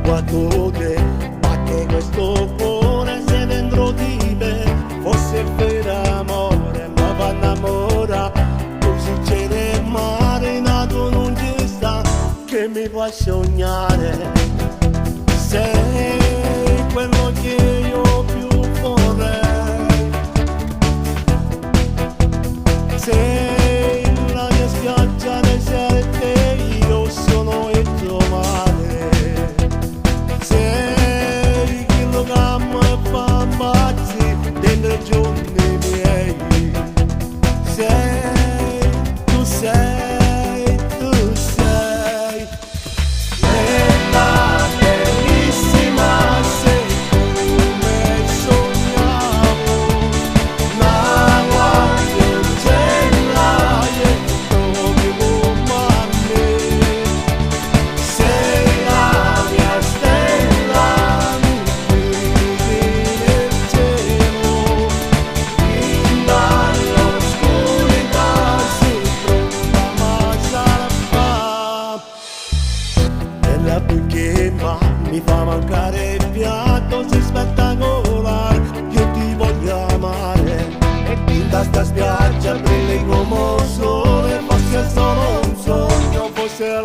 guardo te, ma che questo cuore se dentro di me fosse vero amore, ma va innamora, così c'è nel mare, nato non ci sta, che mi fa sognare, sei quello che io più vorrei, sei la mia spiaggia deserta, io sono il tuo mare, sei quello che mi fa impazzire dentro i giorni miei, sei, tu sei, tu sei, bella, bellissima, sei come sognavo, la guardo bella e come a me, sei la mia stella, mi nel cielo, in dall'oscurità si trova ma sarà fa. Bella perché ma mi fa mancare il piatto, sei spettacolare, io ti voglio amare, e in sta spiaggia brilli come un sole, fosse solo un sogno, fosse